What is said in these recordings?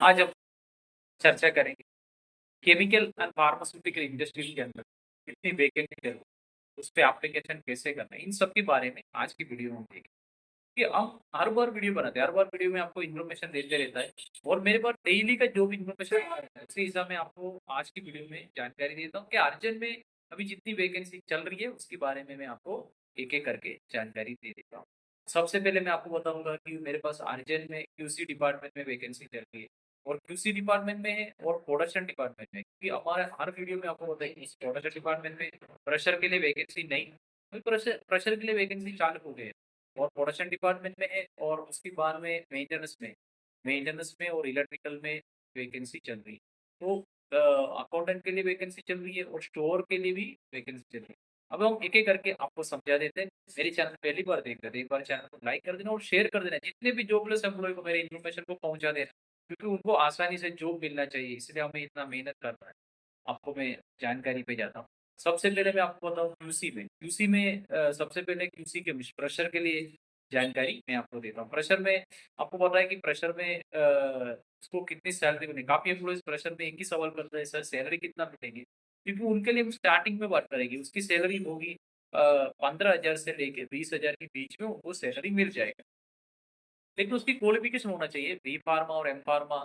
आज हम चर्चा करेंगे केमिकल एंड फार्मास्यूटिकल इंडस्ट्री के अंदर कितनी वैकेंसी है, उस पे एप्लीकेशन कैसे करना है, इन सब के बारे में आज की वीडियो में हम देखेंगे। कि हम हर बार वीडियो बनाते हैं, हर बार वीडियो में आपको इन्फॉर्मेशन देते रहता है और मेरे पास डेली का जो भी इन्फॉर्मेशन आ रहा है उसी हिसाब में आपको आज की वीडियो में जानकारी देता हूँ कि अर्जेंट में अभी जितनी वैकेंसी चल रही है उसके बारे में मैं आपको एक एक करके जानकारी दे देता हूँ। सबसे पहले मैं आपको बताऊंगा कि मेरे पास अर्जेंट में क्यूसी डिपार्टमेंट में वैकेंसी चल रही है और क्यूसी डिपार्टमेंट में है और प्रोडक्शन डिपार्टमेंट में, क्योंकि हमारे हर वीडियो में आपको बताइए इस प्रोडक्शन डिपार्टमेंट में प्रेशर के लिए वैकेंसी नहीं, प्रेशर प्रेशर के लिए वैकेंसी चालू हो गई है और प्रोडक्शन डिपार्टमेंट में है और उसके बाद में मेंटेनेंस में और इलेक्ट्रिकल में वैकेंसी चल रही है। तो अकाउंटेंट के लिए वैकेंसी चल रही है और स्टोर के लिए भी वैकेंसी चल रही है। अब हम एक एक करके आपको समझा देते हैं। मेरे चैनल पहली बार देख रहे थे, एक बार चैनल को लाइक कर देना और शेयर कर देना, जितने भी जॉबलेस एम्प्लॉय को मेरे इन्फॉर्मेशन को पहुंचा देना, क्योंकि उनको आसानी से जॉब मिलना चाहिए, इसलिए हमें इतना मेहनत करना है। आपको मैं जानकारी पे जाता हूँ। सबसे पहले मैं आपको बताऊँ क्यूसी में सबसे पहले क्यूसी के प्रेशर के लिए जानकारी मैं आपको देता हूँ। प्रेशर में आपको पता है कि प्रेशर में उसको कितनी सैलरी मिलेगी। काफ़ी एम्प्लॉइज़ प्रेशर में एक ही सवाल करते हैं, सर सैलरी कितना मिलेगी? क्योंकि उनके लिए हम स्टार्टिंग में बात करेंगे, उसकी सैलरी होगी 15,000 से लेके 20,000 के बीच में उनको सैलरी मिल जाएगा। लेकिन उसकी क्वालिफ़िकेशन होना चाहिए, बी फार्मा और M Pharma,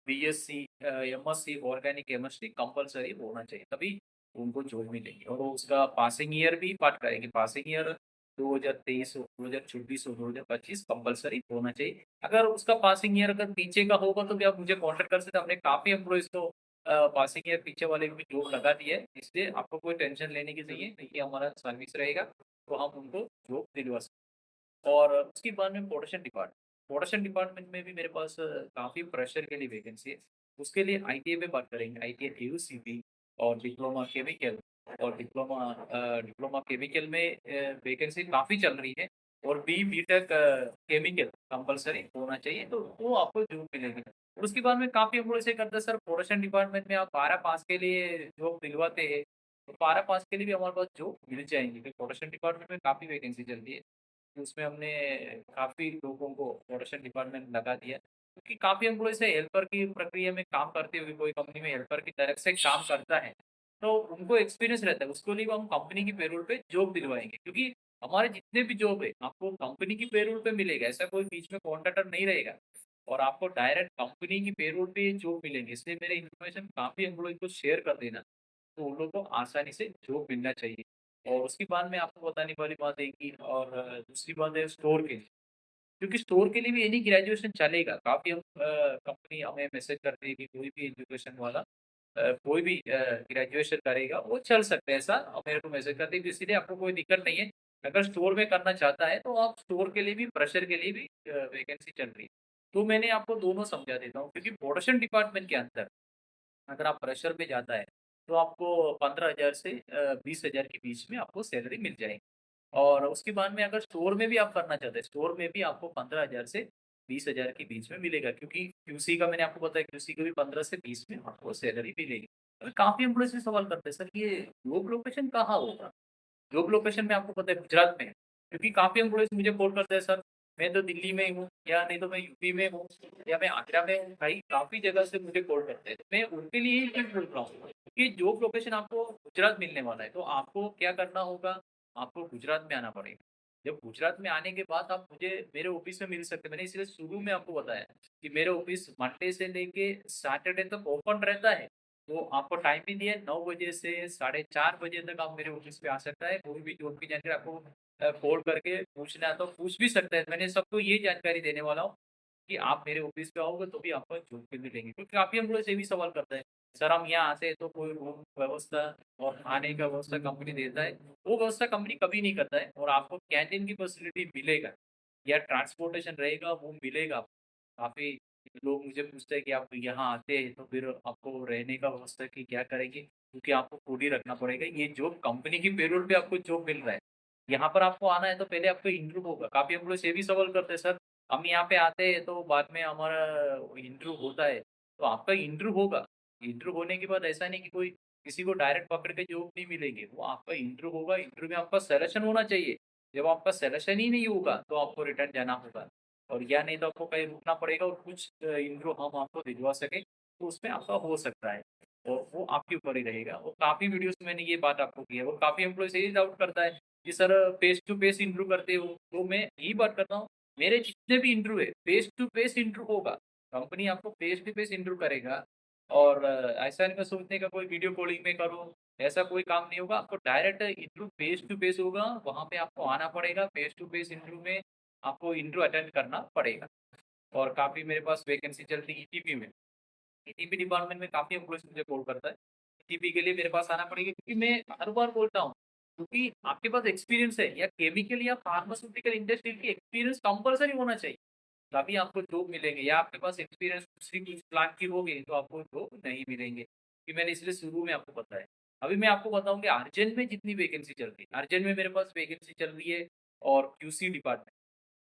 BSc MSc organic chemistry compulsory होना चाहिए, तभी उनको जॉब मिलेगी और उसका पासिंग ईयर भी बात करेंगे। पासिंग ईयर 2023 हो, 2024 हो, 2025 कंपल्सरी होना चाहिए। अगर उसका पासिंग ईयर अगर पीछे का होगा तो भी आप मुझे कॉन्टैक्ट कर सकते हैं। हमने काफ़ी एम्प्लॉइज़ को पासिंग ईयर पीछे वाले को भी जॉब लगा दी है, इसलिए आपको कोई टेंशन लेने की चाहिए नहीं, ये हमारा सर्विस रहेगा, तो हम उनको जॉब दिलवा सकते हैं। और उसके बाद में प्रोडक्शन डिपार्टमेंट में भी मेरे पास काफ़ी प्रेशर के लिए वैकेंसी है। उसके लिए आईटीआई में बात करेंगे, आईटीआई एयूसीपी और डिप्लोमा केमिकल और डिप्लोमा केमिकल में वैकेंसी काफ़ी चल रही है और बीटेक केमिकल कंपल्सरी होना चाहिए, तो वो आपको जॉब मिलेगी। और उसके बाद में काफ़ी हम लोग ऐसे करते हैं, सर प्रोडक्शन डिपार्टमेंट में आप 12 पास के लिए जॉब दिलवाते हैं, तो 12 पास के लिए भी हमारे पास जॉब मिल जाएँगी, क्योंकि प्रोडक्शन डिपार्टमेंट में काफ़ी वैकेंसी चल रही है। उसमें हमने काफ़ी लोगों को प्रोडक्शन डिपार्टमेंट लगा दिया, क्योंकि काफ़ी एम्प्लॉइज़ से हेल्पर की प्रक्रिया में काम करते हुए कोई कंपनी में हेल्पर की तरह से काम करता है, तो उनको एक्सपीरियंस रहता है, उसको लिए हम कंपनी की पेरोल पे जॉब दिलवाएँगे, क्योंकि हमारे जितने भी जॉब है आपको कंपनी की पेरोल पे मिलेगा, ऐसा कोई बीच में कॉन्ट्रैक्टर नहीं रहेगा और आपको डायरेक्ट कंपनी की पेरोल पे ही जॉब मिलेंगे। इसलिए मेरे इन्फॉर्मेशन काफ़ी एम्प्लॉइज़ को शेयर कर देना, तो उन लोगों को आसानी से जॉब मिलना चाहिए। और उसके बाद में आपको बताने वाली बात है कि और दूसरी बात है स्टोर के लिए, क्योंकि स्टोर के लिए भी एनी ग्रेजुएशन चलेगा। काफ़ी हम कंपनी हमें मैसेज करती है कि कोई भी एजुकेशन वाला कोई भी ग्रेजुएशन करेगा वो चल सकता है, ऐसा मेरे को मैसेज करती है, इसीलिए आपको कोई दिक्कत नहीं है। अगर स्टोर में करना चाहता है तो आप स्टोर के लिए भी, प्रेशर के लिए भी वैकेंसी चल रही है। तो मैंने आपको दोनों समझा देता हूँ, क्योंकि प्रोडक्शन डिपार्टमेंट के अंदर अगर आप प्रेशर पे जाता है, तो आपको 15,000 से 20,000 के बीच में आपको सैलरी मिल जाएगी। और उसके बाद में अगर स्टोर में भी आप करना चाहते हैं, स्टोर में भी आपको 15,000 से 20,000 के बीच में मिलेगा, क्योंकि क्यूसी का मैंने आपको बताया, क्यूसी का भी 15 से 20 में आपको सैलरी मिलेगी। अभी काफ़ी एम्प्लॉइज़ भी सवाल करते हैं, सर ये जॉब लोकेशन कहाँ होगा? जॉब लोकेशन में आपको पता है गुजरात में है, क्योंकि काफ़ी एम्प्लॉइज़ मुझे कॉल करते हैं, सर मैं तो दिल्ली में ही हूँ या नहीं तो मैं यूपी में हूँ या मैं आगरा में हूँ। भाई काफ़ी जगह से मुझे कॉल करते हैं, तो मैं उनके लिए ही क्यों बोल रहा हूँ कि जॉब लोकेशन आपको गुजरात मिलने वाला है, तो आपको क्या करना होगा, आपको गुजरात में आना पड़ेगा। जब गुजरात में आने के बाद आप मुझे मेरे ऑफ़िस में मिल सकते हैं। मैंने इसलिए शुरू में आपको बताया कि मेरे ऑफ़िस मंडे से लेके सैटरडे तक ओपन रहता है। तो आपको टाइम भी दिया है, 9 बजे से साढ़े 4 बजे तक आप मेरे ऑफ़िस पे आ सकता है। कोई भी जॉब की जानकारी आपको कॉल करके पूछना है तो पूछ भी सकते हैं। मैंने सबको ये जानकारी देने वाला हूँ कि आप मेरे ऑफ़िस पे आओगे तो भी आपको जॉब भी मिलेंगी। क्योंकि काफ़ी एम्प्लॉइज़ ये भी सवाल करते हैं, सर हम यहाँ आते हैं तो कोई रूम व्यवस्था और खाने का व्यवस्था कंपनी देता है। वो व्यवस्था कंपनी कभी नहीं करता है और आपको कैंटीन की फैसिलिटी मिलेगा या ट्रांसपोर्टेशन रहेगा वो मिलेगा। काफ़ी लोग मुझे पूछते हैं कि आप यहाँ आते हैं तो फिर आपको रहने का व्यवस्था की क्या करेंगे? क्योंकि आपको खुद ही रखना पड़ेगा। ये जॉब कंपनी की पेरोल पे आपको जॉब मिल रहा है। यहाँ पर आपको आना है तो पहले आपको इंटरव्यू होगा। काफ़ी एम्प्लॉइज़ ये भी सवाल करते हैं, सर हम यहाँ पे आते हैं तो बाद में हमारा इंटरव्यू होता है। तो आपका इंटरव्यू होगा। इंटरव्यू होने के बाद ऐसा नहीं कि कोई किसी को डायरेक्ट पकड़ के जॉब नहीं मिलेगी। वो आपका इंटरव्यू होगा, इंटरव्यू में आपका सिलेक्शन होना चाहिए। जब आपका सिलेक्शन ही नहीं होगा तो आपको रिटर्न जाना होगा। और या नहीं तो आपको कहीं रुकना पड़ेगा और कुछ इंट्रो हम आपको भिजवा सकें, तो उसमें आपका हो सकता है और वो आपके ऊपर ही रहेगा। और काफ़ी वीडियोज़ में मैंने ये बात आपको की है और काफ़ी एम्प्लॉइज़ यही डाउट करता है कि sir face to face interview करते हो? तो मैं यही बात करता हूँ, मेरे जितने भी इंटरव्यू है, फेस टू फेस इंटरव्यू होगा। कंपनी आपको फेस टू फेस इंटरव्यू करेगा और ऐसा नहीं मैं सोचने का कोई वीडियो कॉलिंग में करो, ऐसा कोई काम नहीं होगा। आपको direct interview face to face होगा, वहाँ पे आपको आना पड़ेगा, फेस टू फेस इंटरव्यू में आपको इंटरव्यू अटेंड करना पड़ेगा। और काफ़ी मेरे पास वैकेंसी चल रही है ईटीपी में। ईटीपी डिपार्टमेंट में काफ़ी एम्प्लॉइज़ मुझे कॉल करता है। ईटीपी के लिए मेरे पास आना पड़ेगा क्योंकि मैं हर बार बोलता हूँ, क्योंकि आपके पास एक्सपीरियंस है या केमिकल या फार्मास्यूटिकल इंडस्ट्री की एक्सपीरियंस कंपल्सरी होना चाहिए। तभी आपको जॉब मिलेंगे या आपके पास एक्सपीरियंस दूसरी कुछ प्लान की होगी तो आपको जॉब नहीं मिलेंगे। कि मैंने इसलिए शुरू में आपको बताया। अभी मैं आपको बताऊँ कि अर्जेंट में जितनी वैकेंसी चल रही है, अर्जेंट में मेरे पास वैकेंसी चल रही है और क्यूसी डिपार्टमेंट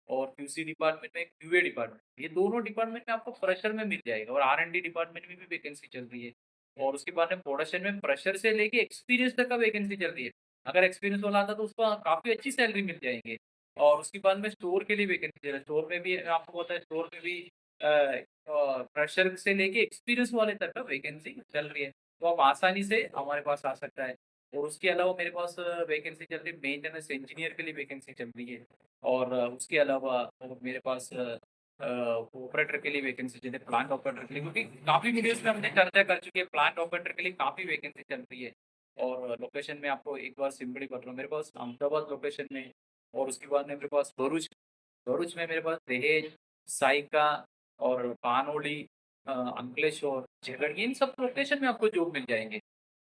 और क्यूसी डिपार्टमेंट में क्यूए डिपार्टमेंट, ये दोनों डिपार्टमेंट में आपको फ्रेशर में मिल जाएगा और आर-एन-डी डिपार्टमेंट में भी वैकेंसी चल रही है। और उसके बाद में प्रोडक्शन में फ्रेशर से लेके एक्सपीरियंस तक का वैकेंसी चल रही है। अगर एक्सपीरियंस वाला आता तो उसको काफ़ी अच्छी सैलरी मिल जाएँगे। और उसके बाद में स्टोर के लिए वैकेंसी चल रहा है, स्टोर में भी आपको पता है स्टोर में भी फ्रेशर से लेके एक्सपीरियंस वाले तक का वैकेंसी चल रही है। तो आप आसानी से हमारे पास आ सकता है। और उसके अलावा मेरे पास वैकेंसी चल रही है मेंटेनेंस इंजीनियर के लिए वैकेंसी चल रही है। और उसके अलावा मेरे पास ऑपरेटर के लिए वैकेंसी चल रही है, प्लांट ऑपरेटर के लिए क्योंकि काफ़ी वीडियोज़ में हमने चर्चा कर चुके हैं, प्लांट ऑपरेटर के लिए काफ़ी वैकेंसी चल रही है। और लोकेशन में आपको एक बार सिंपली बता रहा हूँ, मेरे पास अहमदाबाद लोकेशन में और उसके बाद में मेरे पास भरूच भरूच में मेरे पास दहेज, सायका और पानोली अंकलेश्वर, झगड़िया इन सब लोकेशन में आपको जॉब मिल जाएँगे।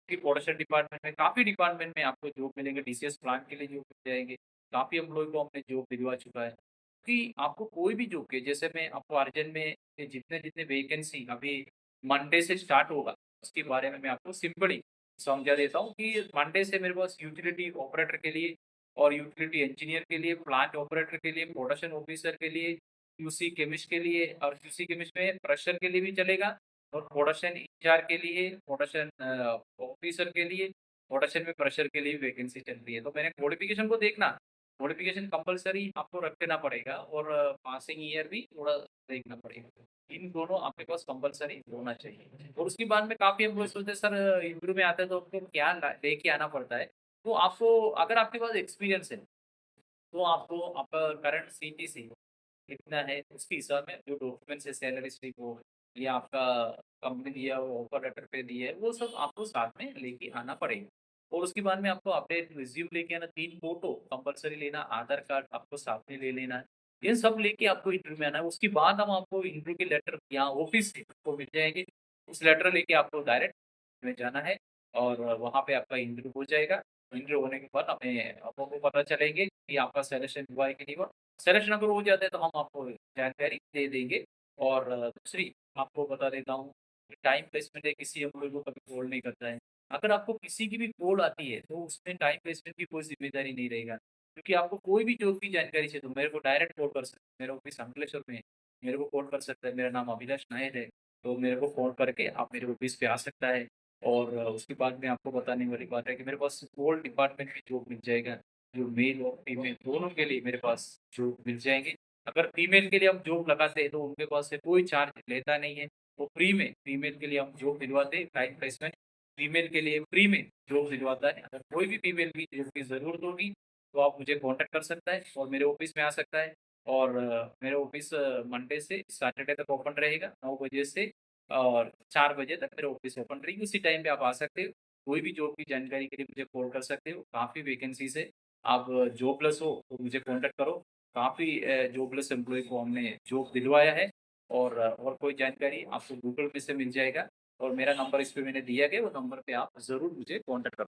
कि प्रोडक्शन डिपार्टमेंट में काफ़ी डिपार्टमेंट में आपको जॉब मिलेंगे, डीसीएस प्लांट के लिए जॉब मिल जाएँगे। काफ़ी एम्प्लॉयी को हमने जॉब दिलवा चुका है। कि आपको कोई भी जॉब के जैसे मैं आपको अर्जेंट में ये जितने-जितने वैकेंसी अभी मंडे से स्टार्ट होगा, उसके बारे में मैं आपको सिंपली समझा देता हूँ कि मंडे से मेरे पास यूटिलिटी ऑपरेटर के लिए और यूटिलिटी इंजीनियर के लिए, प्लांट ऑपरेटर के लिए, प्रोडक्शन ऑफिसर के लिए, क्यूसी केमिस्ट के लिए और क्यूसी केमिस्ट में प्रेशर के लिए भी चलेगा और प्रोडक्शन इंचार्ज के लिए, प्रोडक्शन ऑफिसर के लिए, प्रोडक्शन में प्रेशर के लिए वैकेंसी चल रही है। तो मैंने क्वालिफ़िकेशन को देखना, क्वालिफ़िकेशन कंपल्सरी आपको रख देना पड़ेगा और पासिंग ईयर भी थोड़ा देखना पड़ेगा। इन दोनों आपके पास कंपल्सरी होना चाहिए। और उसके बाद में काफ़ी एम्प्लॉइज़ सोचते हैं सर इंटरव्यू में आते हैं तो आपको क्या लेके आना पड़ता है? तो आपको अगर आपके पास एक्सपीरियंस है, तो आपको आपका करंट सीटीसी कितना है, उसके हिसाब में जो डॉक्यूमेंट्स है, सैलरी स्लिप हो या आपका कंपनी दिया हो, ऑफर लेटर पे दिया है, वो सब आपको साथ में लेके आना पड़ेगा। और उसके बाद में आपको अपडेट रिज़्यूम लेके आना, 3 फ़ोटो कंपल्सरी लेना, आधार कार्ड आपको साथ में ले लेना है। ये सब लेके आपको इंटरव्यू में आना है, उसके बाद हम आपको इंटरव्यू के लेटर यहाँ ऑफ़िस से आपको मिल जाएँगे। उस लेटर लेके आपको डायरेक्ट में जाना है और वहाँ पे आपका इंटरव्यू हो जाएगा। इंटरव्यू होने के बाद हमें हम लोग को पता चलेंगे कि आपका सिलेक्शन हुआ है कि नहीं हुआ। सिलेक्शन अगर हो जाता है तो हम आपको जानकारी दे देंगे और दूसरी आपको बता देता हूँ कि टाइम प्लेसमेंट है किसी एम्प्लॉयी को कभी कॉल नहीं करता है। अगर आपको किसी की भी कॉल आती है तो उसमें टाइम प्लेसमेंट की कोई ज़िम्मेदारी नहीं रहेगा। क्योंकि आपको कोई भी जॉब की जानकारी चाहिए तो मेरे को डायरेक्ट कॉल कर सकते हैं। मेरा ऑफिस अंकलेश्वर में है, मेरे को कॉल कर सकता है। मेरा नाम अभिलाष नायर है, तो मेरे को फ़ोन करके आप मेरे ऑफिस पे आ सकता है। और उसके बाद में आपको बताने वाली बात है कि मेरे पास ऑल डिपार्टमेंट में जॉब मिल जाएगा। जो मेल और फीमेल दोनों के लिए मेरे पास जॉब मिल जाएँगे। अगर फीमेल के लिए हम जॉब लगाते हैं तो उनके पास से कोई चार्ज लेता नहीं है। वो फ्री में फीमेल के लिए हम जॉब दिलवाते हैं, टाइम प्लेसमेंट फीमेल के लिए फ्री में जॉब दिलवाता है। अगर कोई भी फीमेल की जॉब की ज़रूरत होगी तो आप मुझे कॉन्टैक्ट कर सकता है और मेरे ऑफ़िस में आ सकता है। और मेरा ऑफ़िस मंडे से सैटरडे तक ओपन रहेगा 9 बजे से और 4 बजे तक मेरा ऑफ़िस ओपन रहेगी। उसी टाइम पे आप आ सकते हो। कोई भी जॉब की जानकारी के लिए मुझे कॉल कर सकते हो। काफ़ी वैकेंसीज़ है। आप जॉबलेस हो तो मुझे कॉन्टैक्ट करो। काफ़ी जॉबलेस एम्प्लॉयी को हमने जॉब दिलवाया है और कोई जानकारी आपको गूगल पे से मिल जाएगा और मेरा नंबर इस पे मैंने दिया गया, वो नंबर पे आप ज़रूर मुझे कॉन्टैक्ट कर